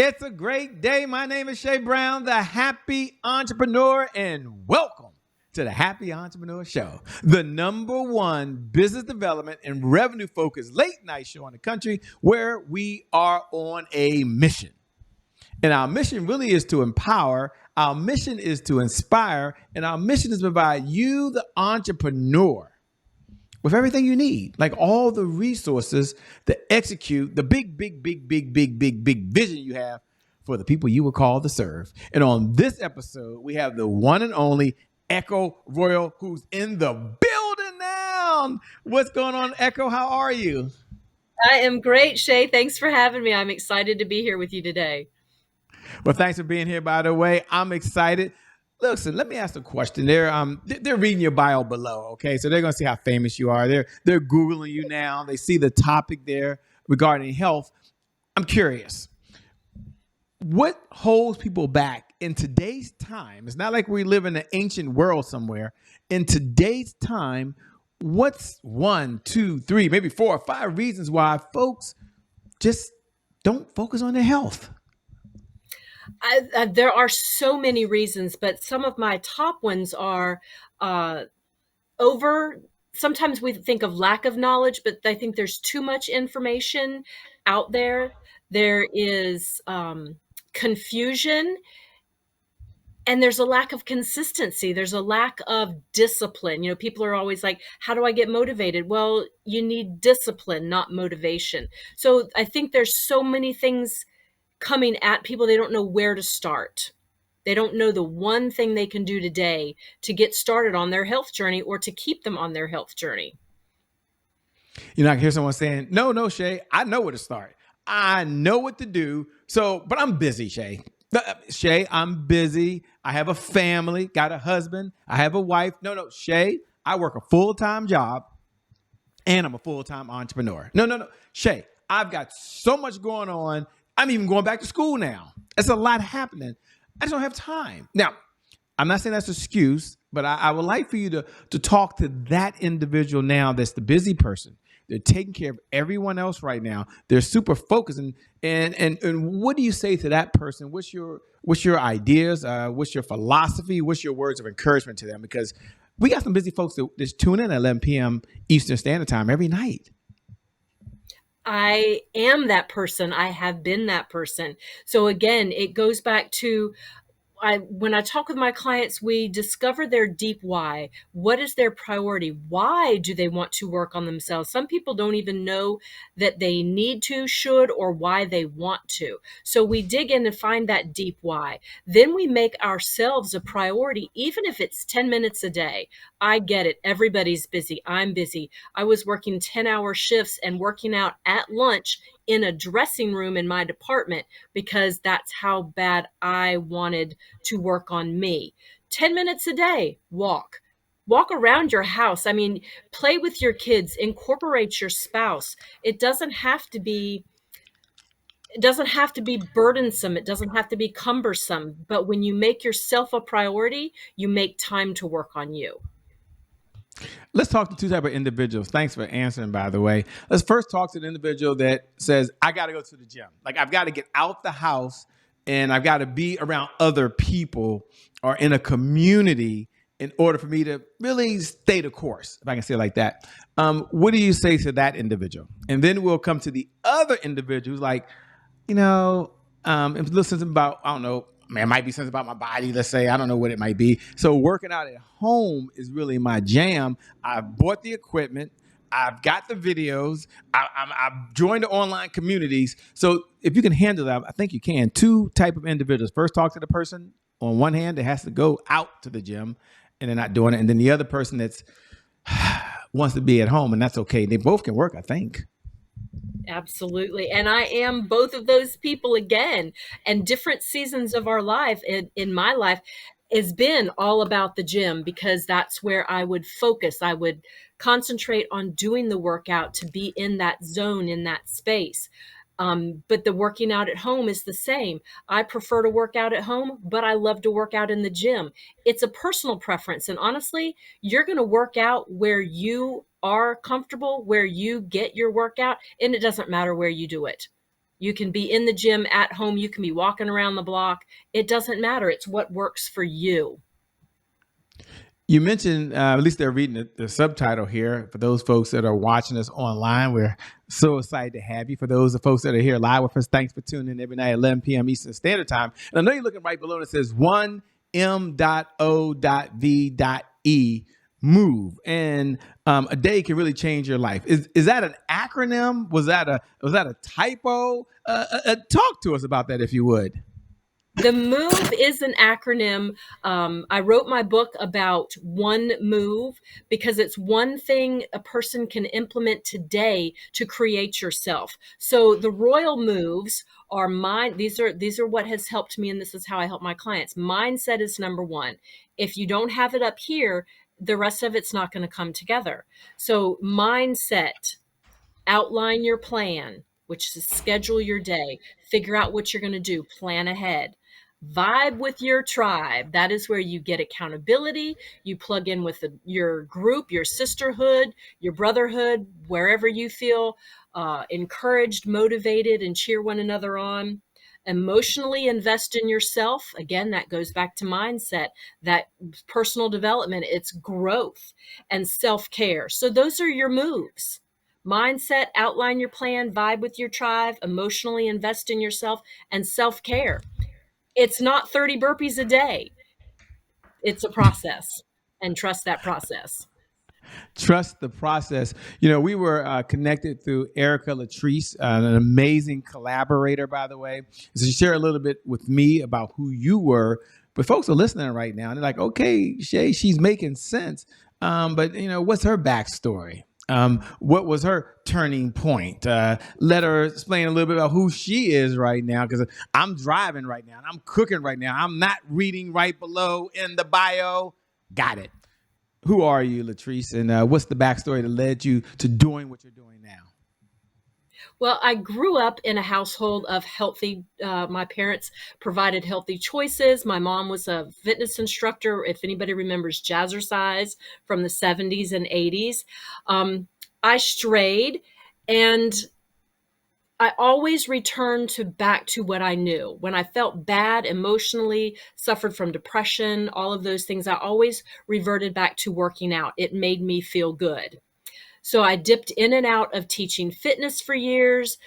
It's a great day. My name is Shay Brown, the happy entrepreneur, and welcome to the Happy Entrepreneur Show, the #1 business development and revenue focused late night show in the country where we are on a mission. And our mission really is to empower, our mission is to inspire, and our mission is to provide you, the entrepreneur, with everything you need, like all the resources to execute the big vision you have for the people you were called to serve. And on this episode, we have the one and only Echo Royal, who's in the building now. What's going on, Echo? How are you? I am great, Shay. Thanks for having me. I'm excited to be here with you today. Well, thanks for being here, by the way. I'm excited. Listen, let me ask a question. They're reading your bio below, okay? So they're gonna see how famous you are. They're Googling you now. They see the topic there regarding health. I'm curious, what holds people back in today's time? It's not like we live in an ancient world somewhere. In today's time, what's 1, 2, 3, maybe 4 or 5 reasons why folks just don't focus on their health? There are so many reasons, but some of my top ones are sometimes we think of lack of knowledge, but I think there's too much information out there. There is confusion, and there's a lack of consistency. There's a lack of discipline. You know, people are always like, how do I get motivated? Well, you need discipline, not motivation. So I think there's so many things coming at people. They don't know where to start. They don't know the one thing they can do today to get started on their health journey or to keep them on their health journey. You know, I can hear someone saying, no, Shay, I know where to start. I know what to do. So, but I'm busy, Shay. Shay, I'm busy. I have a family, got a husband. I have a wife. No, Shay, I work a full-time job and I'm a full-time entrepreneur. No. Shay, I've got so much going on. I'm even going back to school now. It's a lot happening. I just don't have time. Now, I'm not saying that's an excuse, but I would like for you to talk to that individual now that's the busy person. They're taking care of everyone else right now. They're super focused. And what do you say to that person? What's your ideas? What's your philosophy? What's your words of encouragement to them? Because we got some busy folks that just tune in at 11 p.m. Eastern Standard Time every night. I am that person. I have been that person. So again, it goes back to when I talk with my clients, we discover their deep why. What is their priority? Why do they want to work on themselves? Some people don't even know that they need to, should, or why they want to. So we dig in and find that deep why. Then we make ourselves a priority, even if it's 10 minutes a day. I get it. Everybody's busy. I'm busy. I was working 10-hour shifts and working out at lunch in a dressing room in my department because that's how bad I wanted to work on me. 10 minutes a day, walk around your house. I mean, play with your kids, incorporate your spouse. It doesn't have to be burdensome. It doesn't have to be cumbersome. But when you make yourself a priority, you make time to work on you. Let's talk to two types of individuals. Thanks for answering, by the way. Let's first talk to the individual that says, I got to go to the gym. Like, I've got to get out the house and I've got to be around other people or in a community in order for me to really stay the course, if I can say it like that. What do you say to that individual? And then we'll come to the other individual who's like, if it's something about, I don't know, it might be something about my body, let's say. I don't know what it might be. So working out at home is really my jam. I've bought the equipment. I've got the videos. I've joined the online communities. So if you can handle that, I think you can. Two type of individuals. First, talk to the person on one hand that has to go out to the gym and they're not doing it. And then the other person that's wants to be at home, and that's okay. They both can work, I think. Absolutely. And I am both of those people again. And different seasons of our life, in my life, has been all about the gym because that's where I would focus. I would concentrate on doing the workout to be in that zone, in that space. But the working out at home is the same. I prefer to work out at home, but I love to work out in the gym. It's a personal preference. And honestly, you're going to work out where you are comfortable, where you get your workout, and it doesn't matter where you do it. You can be in the gym, at home, you can be walking around the block. It doesn't matter. It's what works for you. You mentioned, at least they're reading the subtitle here. For those folks that are watching us online, we're so excited to have you. For those of folks that are here live with us, thanks for tuning in every night at 11 p.m. Eastern Standard Time. And I know you're looking right below, and it says 1M.O.V.E, MOVE. And a day can really change your life. Is that an acronym? Was that a typo? Talk to us about that, if you would. The MOVE is an acronym. I wrote my book about one move because it's one thing a person can implement today to create yourself. So the royal moves are mine. These are what has helped me, and this is how I help my clients. Mindset is number one. If you don't have it up here, the rest of it's not going to come together. So mindset, outline your plan, which is schedule your day, figure out what you're going to do, plan ahead. Vibe with your tribe. That is where you get accountability. You plug in with your group, your sisterhood, your brotherhood, wherever you feel encouraged, motivated, and cheer one another on. Emotionally invest in yourself. Again, that goes back to mindset, that personal development, it's growth and self-care. So those are your moves. Mindset, outline your plan, vibe with your tribe, emotionally invest in yourself, and self-care. It's not 30 burpees a day. It's a process, and trust that process. Trust the process. We were connected through Erica Latrice, an amazing collaborator, by the way. So she shared a little bit with me about who you were. But folks are listening right now, and they're like, okay, Shay, she's making sense. But what's her backstory? What was her turning point? Let her explain a little bit about who she is right now, because I'm driving right now, and I'm cooking right now. I'm not reading right below in the bio. Got it. Who are you, Latrice, and what's the backstory that led you to doing what you're doing now? Well, I grew up in a household of healthy, my parents provided healthy choices. My mom was a fitness instructor, if anybody remembers Jazzercise from the 70s and 80s. I strayed, and I always returned back to what I knew. When I felt bad emotionally, suffered from depression, all of those things, I always reverted back to working out. It made me feel good. So I dipped in and out of teaching fitness for years,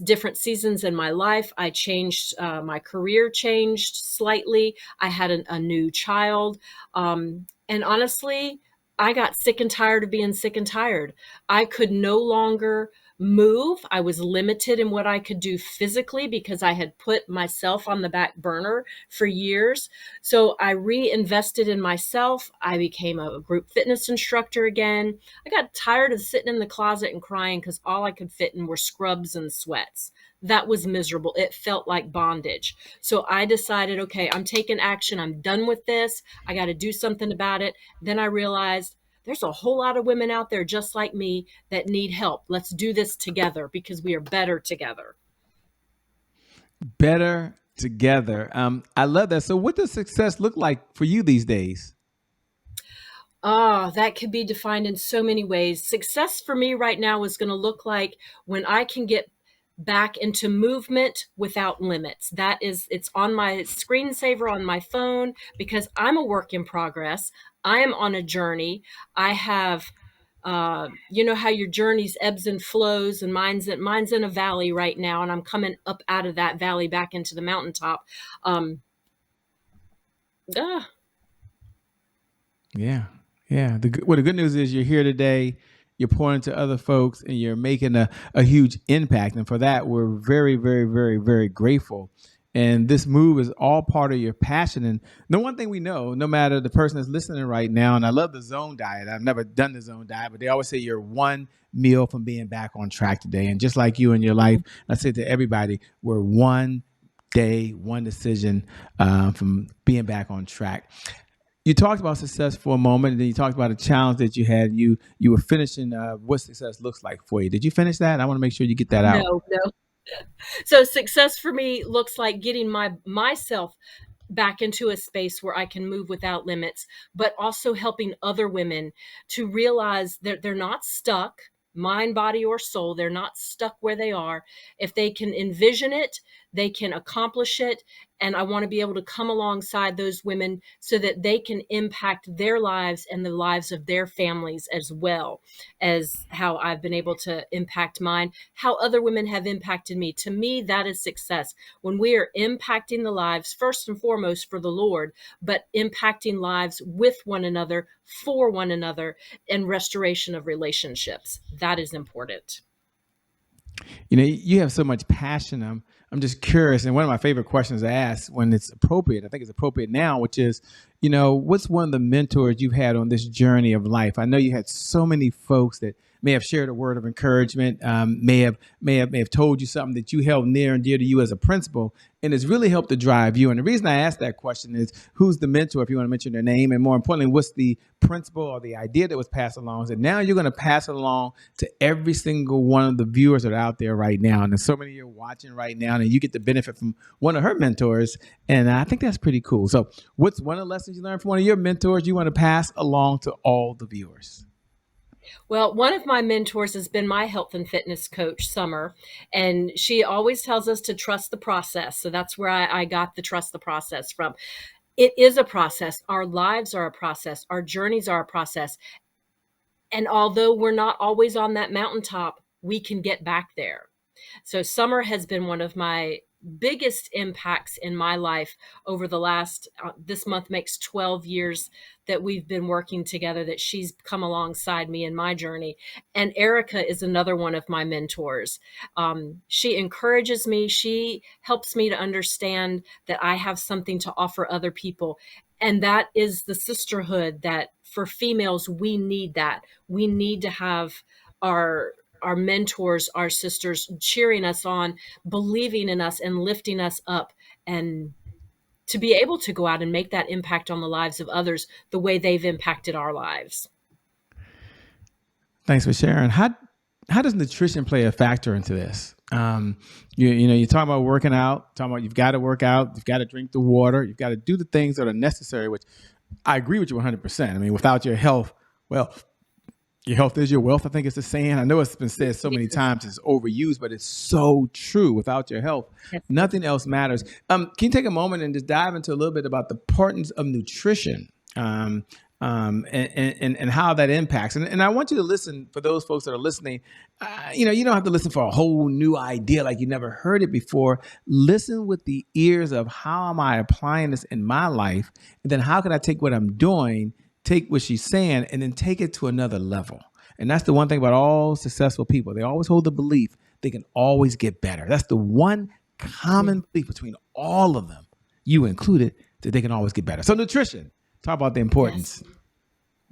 different seasons in my life. I changed, my career changed slightly. I had a new child. And honestly, I got sick and tired of being sick and tired. I could no longer move. I was limited in what I could do physically because I had put myself on the back burner for years. So I reinvested in myself. I became a group fitness instructor again. I got tired of sitting in the closet and crying because all I could fit in were scrubs and sweats. That was miserable. It felt like bondage. So I decided, okay, I'm taking action. I'm done with this. I got to do something about it. Then I realized there's a whole lot of women out there just like me that need help. Let's do this together because we are better together. Better together. I love that. So what does success look like for you these days? That could be defined in so many ways. Success for me right now is going to look like when I can get back into movement without limits. It's on my screensaver on my phone because I'm a work in progress. I am on a journey. I have, you know how your journey's ebbs and flows, and mine's in a valley right now, and I'm coming up out of that valley back into the mountaintop. Um, ah, Yeah. Yeah. The good news is you're here today. You're pouring to other folks, and you're making a huge impact. And for that, we're very, very, very, very grateful. And this move is all part of your passion. And the one thing we know, no matter the person that's listening right now, and I love the zone diet. I've never done the zone diet, but they always say you're one meal from being back on track today. And just like you in your life, I say to everybody, we're one day, one decision from being back on track. You talked about success for a moment, and then you talked about a challenge that you had. You were finishing what success looks like for you. Did you finish that? I want to make sure you get that out. no. So success for me looks like getting myself back into a space where I can move without limits, but also helping other women to realize that they're not stuck. mind, body, or soul. They're not stuck where they are. If they can envision it, they can accomplish it. And I want to be able to come alongside those women so that they can impact their lives and the lives of their families, as well as how I've been able to impact mine, how other women have impacted me. To me, that is success. When we are impacting the lives, first and foremost for the Lord, but impacting lives with one another, for one another, and restoration of relationships. That is important. You know, you have so much passion. I'm just curious, and one of my favorite questions to ask when it's appropriate, I think it's appropriate now, which is, you know, what's one of the mentors you've had on this journey of life? I know you had so many folks that may have shared a word of encouragement, may have told you something that you held near and dear to you as a principal, and it's really helped to drive you. And the reason I asked that question is, who's the mentor, if you want to mention their name, and more importantly, what's the principle or the idea that was passed along? So now you're going to pass it along to every single one of the viewers that are out there right now, and there's so many you're watching right now, and you get to benefit from one of her mentors, and I think that's pretty cool. So, what's one of the lessons you learned from one of your mentors you want to pass along to all the viewers? Well, one of my mentors has been my health and fitness coach, Summer, and she always tells us to trust the process. So that's where I got the trust the process from. It is a process. Our lives are a process. Our journeys are a process. And although we're not always on that mountaintop, we can get back there. So Summer has been one of my biggest impacts in my life over the last, this month makes 12 years that we've been working together, that she's come alongside me in my journey. And Erica is another one of my mentors. She encourages me. She helps me to understand that I have something to offer other people. And that is the sisterhood that for females, we need that. We need to have our mentors, our sisters cheering us on, believing in us and lifting us up, and to be able to go out and make that impact on the lives of others the way they've impacted our lives. Thanks for sharing. How does nutrition play a factor into this? You know, you're talking about working out, talking about you've got to work out, you've got to drink the water, you've got to do the things that are necessary, which I agree with you 100%. I mean, without your health, well, your health is your wealth. I think it's the saying. I know it's been said so many times, it's overused, but it's so true. Without your health, nothing else matters. Can you take a moment and just dive into a little bit about the importance of nutrition and how that impacts? And I want you to listen, for those folks that are listening, you know, you don't have to listen for a whole new idea like you never heard it before. Listen with the ears of, how am I applying this in my life? And then how can I take what I'm doing, take what she's saying, and then take it to another level? And that's the one thing about all successful people. They always hold the belief they can always get better. That's the one common belief between all of them, you included, that they can always get better. So nutrition, talk about the importance. Yes.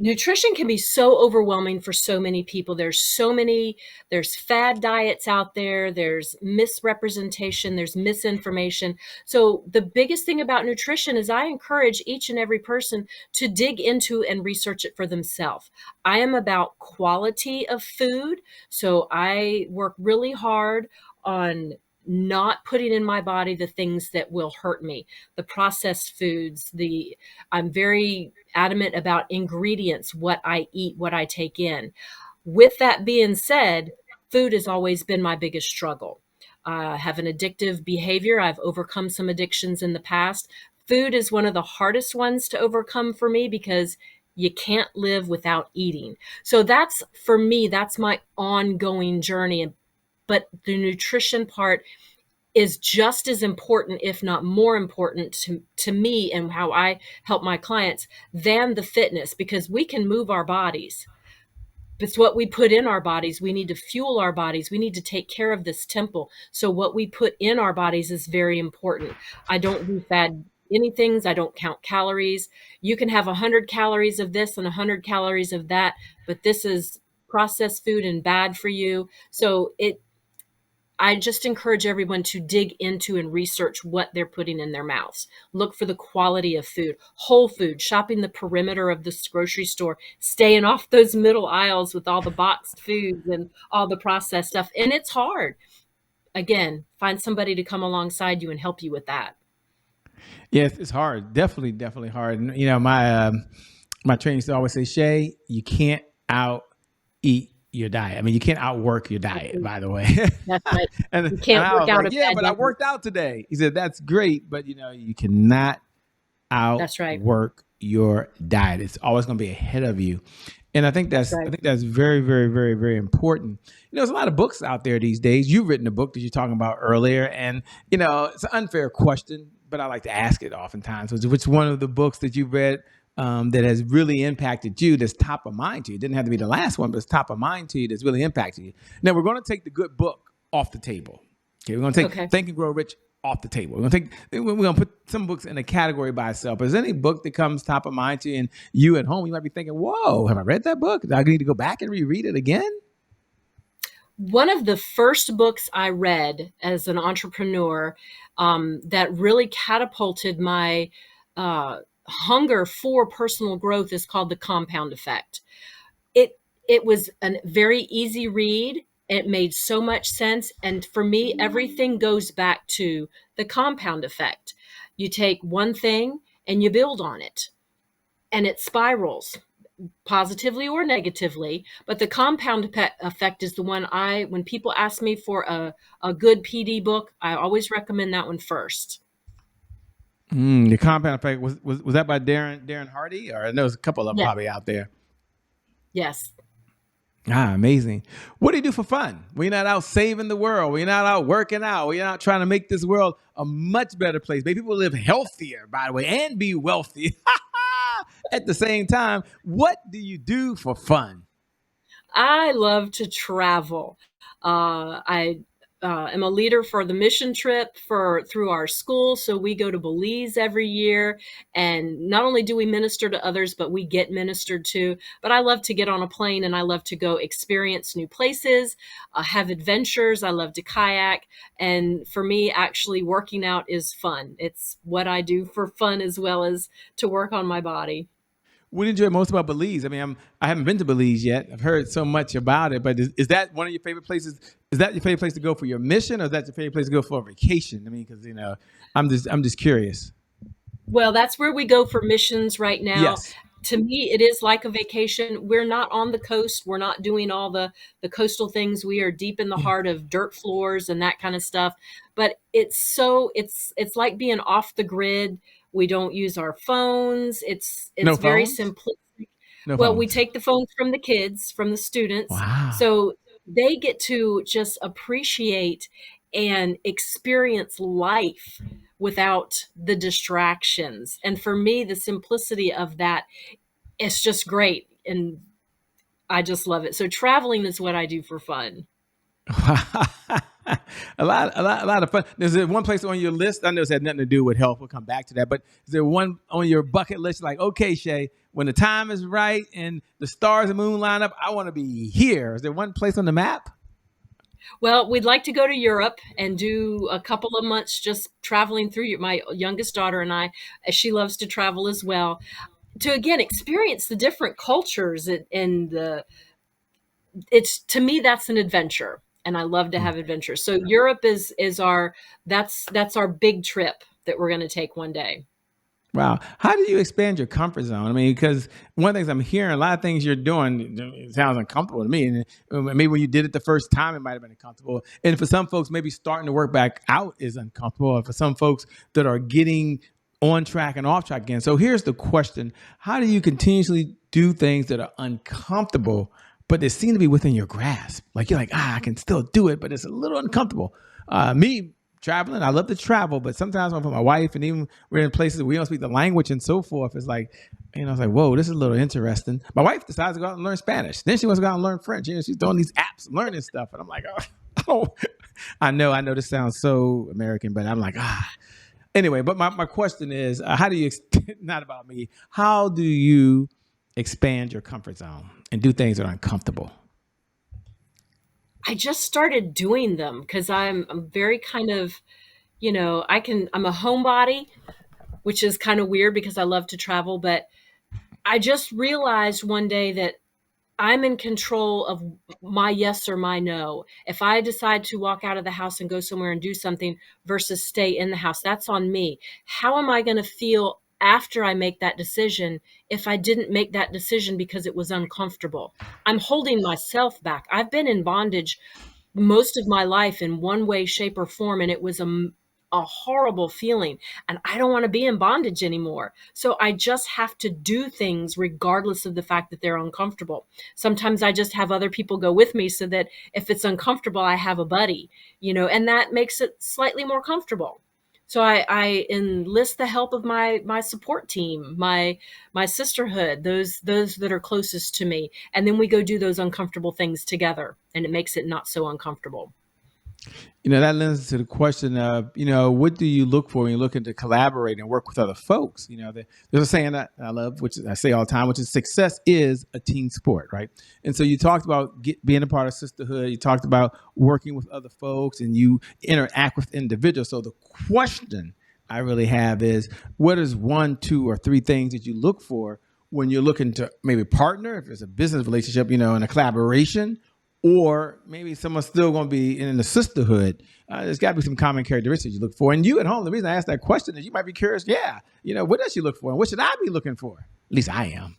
Nutrition can be so overwhelming for so many people. There's fad diets out there, there's misrepresentation, there's misinformation. So the biggest thing about nutrition is I encourage each and every person to dig into and research it for themselves. I am about quality of food. So I work really hard on not putting in my body the things that will hurt me, the processed foods, I'm very adamant about ingredients, what I eat, what I take in. With that being said, food has always been my biggest struggle. I have an addictive behavior. I've overcome some addictions in the past. Food is one of the hardest ones to overcome for me because you can't live without eating. So that's, for me, that's my ongoing journey. But the nutrition part is just as important, if not more important to me and how I help my clients, than the fitness, because we can move our bodies. It's what we put in our bodies. We need to fuel our bodies. We need to take care of this temple. So what we put in our bodies is very important. I don't do fad anything. I don't count calories. You can have 100 calories of this and 100 calories of that, but this is processed food and bad for you. So I just encourage everyone to dig into and research what they're putting in their mouths. Look for the quality of food, whole food, shopping the perimeter of this grocery store, staying off those middle aisles with all the boxed foods and all the processed stuff. And it's hard. Again, find somebody to come alongside you and help you with that. Yes, it's hard. Definitely hard. And, you know, my trainers always say, Shay, you can't out eat your diet. I mean, you can't outwork your diet, by the way. That's right. and You can't I work was out like, a yeah, bad but I diet. worked out today. He said, that's great, but you cannot That's right. outwork your diet. It's always going to be ahead of you. And I think That's right. that's very, very, very, very important. There's a lot of books out there these days. You've written a book that you're talking about earlier, and it's an unfair question, but I like to ask it oftentimes. Which one of the books that you read that has really impacted you, that's top of mind to you? It didn't have to be the last one, but it's top of mind to you, that's really impacted you. Now we're going to take the good book off the table. Okay, we're going to take Think and Grow Rich off the table. We're gonna put some books in a category by itself. But is there any book that comes top of mind to you, and you at home, you might be thinking, whoa, have I read that book? Do I need to go back and reread it again? One of the first books I read as an entrepreneur that really catapulted my hunger for personal growth is called The Compound Effect. It was a very easy read. It made so much sense. And for me, everything goes back to the compound effect. You take one thing and you build on it, and it spirals positively or negatively. But the compound effect is the one when people ask me for a good PD book, I always recommend that one first. The Compound Effect, was that by Darren Hardy? Or there's a couple of them probably out there. Yes. Amazing. What do you do for fun? We're not out saving the world. We're not out working out. We're not trying to make this world a much better place. Make people live healthier, by the way, and be wealthy at the same time. What do you do for fun? I love to travel. I am a leader for the mission trip through our school. So we go to Belize every year, and not only do we minister to others, but we get ministered to. But I love to get on a plane, and I love to go experience new places, have adventures. I love to kayak. And for me, actually working out is fun. It's what I do for fun as well as to work on my body. What do you enjoy most about Belize? I mean, I haven't been to Belize yet. I've heard so much about it, but is that one of your favorite places? Is that your favorite place to go for your mission, or is that your favorite place to go for a vacation? I mean, because I'm just curious. Well, that's where we go for missions right now. Yes. To me, it is like a vacation. We're not on the coast. We're not doing all the coastal things. We are deep in the heart of dirt floors and that kind of stuff. But it's like being off the grid. We don't use our phones. It's No very phones? simplistic. No Well, we phones. take the phones from the kids, from the students. Wow. So they get to just appreciate and experience life without the distractions. And for me, the simplicity of that is just great. And I just love it. So traveling is what I do for fun. a lot of fun. Is there one place on your list? I know it's had nothing to do with health. We'll come back to that. But is there one on your bucket list? Like, okay, Shay, when the time is right and the stars and moon line up, I want to be here. Is there one place on the map? Well, we'd like to go to Europe and do a couple of months just traveling through. My youngest daughter and I, she loves to travel as well, to again experience the different cultures and to me that's an adventure, and I love to have adventures. So Europe is our that's our big trip that we're going to take one day. Wow. How do you expand your comfort zone? I mean, because one of the things I'm hearing, a lot of things you're doing, it sounds uncomfortable to me. And maybe when you did it the first time, it might have been uncomfortable. And for some folks, maybe starting to work back out is uncomfortable. Or for some folks that are getting on track and off track again. So here's the question. How do you continuously do things that are uncomfortable, but they seem to be within your grasp? Like you're like, I can still do it, but it's a little uncomfortable. Me, traveling, I love to travel, but sometimes I'm with my wife, and even we're in places we don't speak the language and so forth. It's like, it's like, whoa, this is a little interesting. My wife decides to go out and learn Spanish. Then she wants to go out and learn French. She's doing these apps, learning stuff. And I'm like, I know this sounds so American, but I'm like, Anyway, but my question is, how do you, not about me, how do you expand your comfort zone and do things that are uncomfortable? I just started doing them because I'm very kind of, I'm a homebody, which is kind of weird because I love to travel. But I just realized one day that I'm in control of my yes or my no. If I decide to walk out of the house and go somewhere and do something versus stay in the house, that's on me. How am I going to feel after I make that decision if I didn't make that decision because it was uncomfortable. I'm holding myself back. I've been in bondage most of my life in one way, shape, or form, and it was a horrible feeling. And I don't want to be in bondage anymore. So I just have to do things regardless of the fact that they're uncomfortable. Sometimes I just have other people go with me so that if it's uncomfortable, I have a buddy, and that makes it slightly more comfortable. So I enlist the help of my support team, my sisterhood, those that are closest to me, and then we go do those uncomfortable things together, and it makes it not so uncomfortable. That lends to the question of, what do you look for when you're looking to collaborate and work with other folks? There's a saying that I love, which I say all the time, which is success is a team sport, right? And so you talked about being a part of sisterhood. You talked about working with other folks and you interact with individuals. So the question I really have is, what is 1, 2, or 3 things that you look for when you're looking to maybe partner, if it's a business relationship, in a collaboration, or maybe someone's still going to be in the sisterhood? There's got to be some common characteristics you look for. And you at home, the reason I asked that question is you might be curious, what does she look for? And what should I be looking for? At least I am.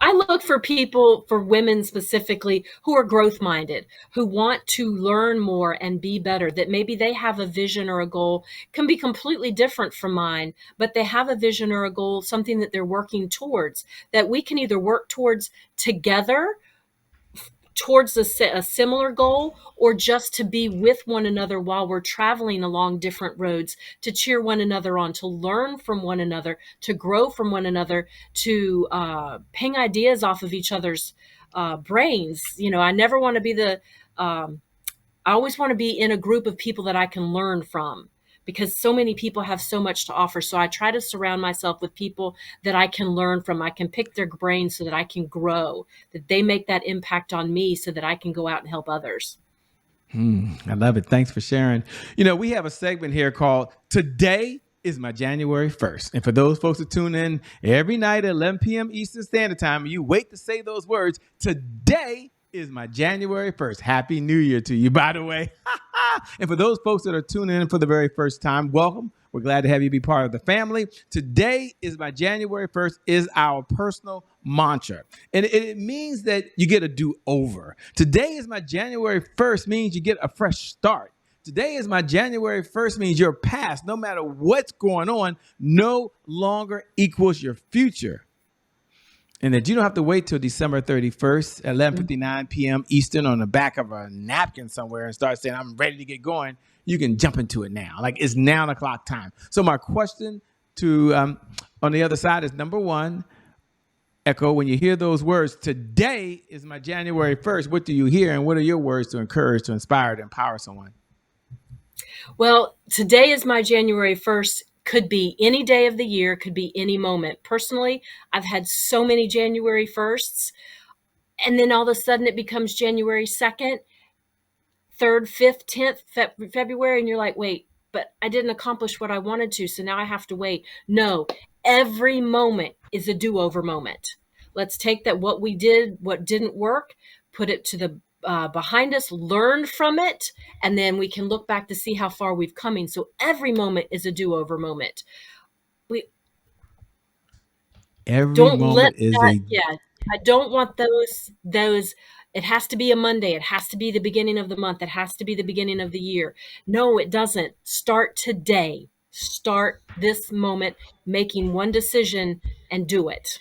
I look for people, for women specifically, who are growth minded, who want to learn more and be better, that maybe they have a vision or a goal, can be completely different from mine, but they have a vision or a goal, something that they're working towards, that we can either work towards together towards a similar goal, or just to be with one another while we're traveling along different roads, to cheer one another on, to learn from one another, to grow from one another, to ping ideas off of each other's brains. I never want to be I always want to be in a group of people that I can learn from, because so many people have so much to offer. So I try to surround myself with people that I can learn from. I can pick their brains so that I can grow, that they make that impact on me so that I can go out and help others. I love it. Thanks for sharing. We have a segment here called Today is My January 1st. And for those folks that tune in every night at 11 p.m. Eastern Standard Time, you wait to say those words, today is my January 1st. Happy New Year to you, by the way. And for those folks that are tuning in for the very first time, welcome. We're glad to have you be part of the family. Today is my January 1st is our personal mantra. And it means that you get a do-over. Today is my January 1st means you get a fresh start. Today is my January 1st means your past, no matter what's going on, no longer equals your future. And that you don't have to wait till December 31st at 11:59 p.m. Eastern on the back of a napkin somewhere and start saying, I'm ready to get going. You can jump into it now. Like, it's now the clock time. So my question to on the other side is, number one, Echo, when you hear those words, today is my January 1st, what do you hear? And what are your words to encourage, to inspire, to empower someone? Well, today is my January 1st. Could be any day of the year, could be any moment. Personally, I've had so many January 1sts, and then all of a sudden it becomes January 2nd, 3rd, 5th, 10th February, and you're like, wait, but I didn't accomplish what I wanted to, so now I have to wait. No, every moment is a do-over moment. Let's take that, what we did, what didn't work, put it to the behind us, learn from it, and then we can look back to see how far we've come. So every moment is a do-over moment. I don't want those. It has to be a Monday. It has to be the beginning of the month. It has to be the beginning of the year. No, it doesn't. Start today. Start this moment, making one decision and do it.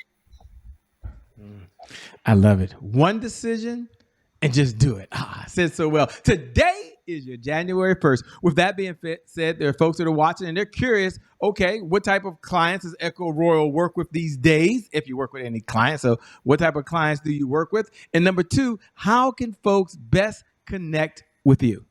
I love it. One decision and just do it. I said so well. Today is your January 1st. With that being said, there are folks that are watching and they're curious, okay, what type of clients does Echo Royal work with these days? If you work with any clients. So what type of clients do you work with? And number two, how can folks best connect with you?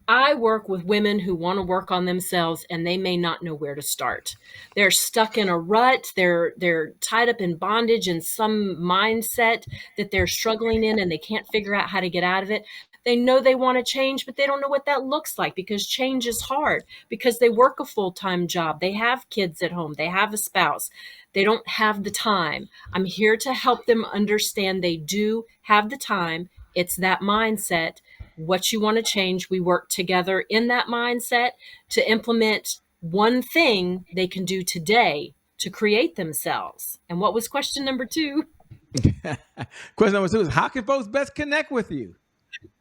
I work with women who want to work on themselves and they may not know where to start. They're stuck in a rut. They're tied up in bondage in some mindset that they're struggling in and they can't figure out how to get out of it. They know they want to change, but they don't know what that looks like, because change is hard, because they work a full-time job. They have kids at home. They have a spouse. They don't have the time. I'm here to help them understand they do have the time. It's that mindset. What you want to change, we work together in that mindset to implement one thing they can do today to create themselves. And what was question number 2? Question number 2 is, how can folks best connect with you?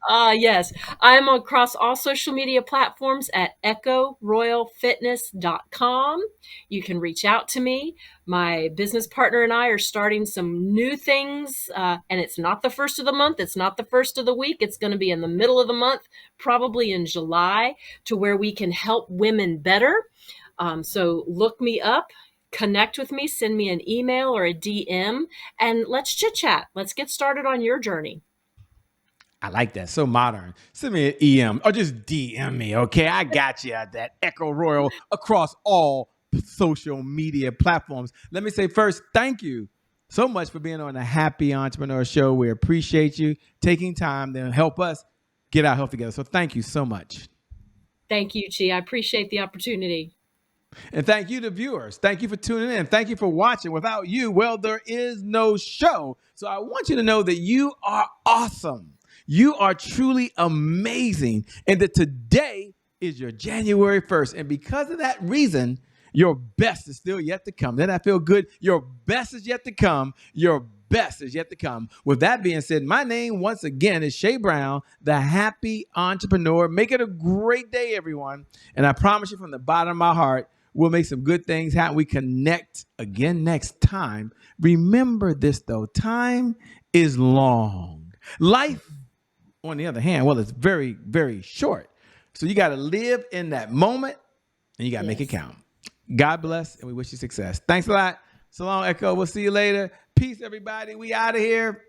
Yes, I'm across all social media platforms at echoroyalfitness.com. You can reach out to me. My business partner and I are starting some new things, and it's not the first of the month. It's not the first of the week. It's going to be in the middle of the month, probably in July, to where we can help women better. So look me up. Connect with me, send me an email or a DM, and let's chit chat. Let's get started on your journey. I like that. So modern. Send me an EM or just DM me. Okay. I got you at that Echo Royal across all social media platforms. Let me say first, thank you so much for being on the Happy Entrepreneur Show. We appreciate you taking time to help us get our health together. So thank you so much. Thank you, Chi. I appreciate the opportunity. And thank you to viewers. Thank you for tuning in. Thank you for watching. Without you, well, there is no show. So I want you to know that you are awesome. You are truly amazing. And that today is your January 1st. And because of that reason, your best is still yet to come. Doesn't that feel good? Your best is yet to come. Your best is yet to come. With that being said, my name once again is Shay Brown, the Happy Entrepreneur. Make it a great day, everyone. And I promise you from the bottom of my heart, we'll make some good things happen. We connect again next time. Remember this, though. Time is long. Life, on the other hand, well, it's very, very short. So you got to live in that moment, and you got to make it count. God bless, and we wish you success. Thanks a lot. So long, Echo. We'll see you later. Peace, everybody. We out of here.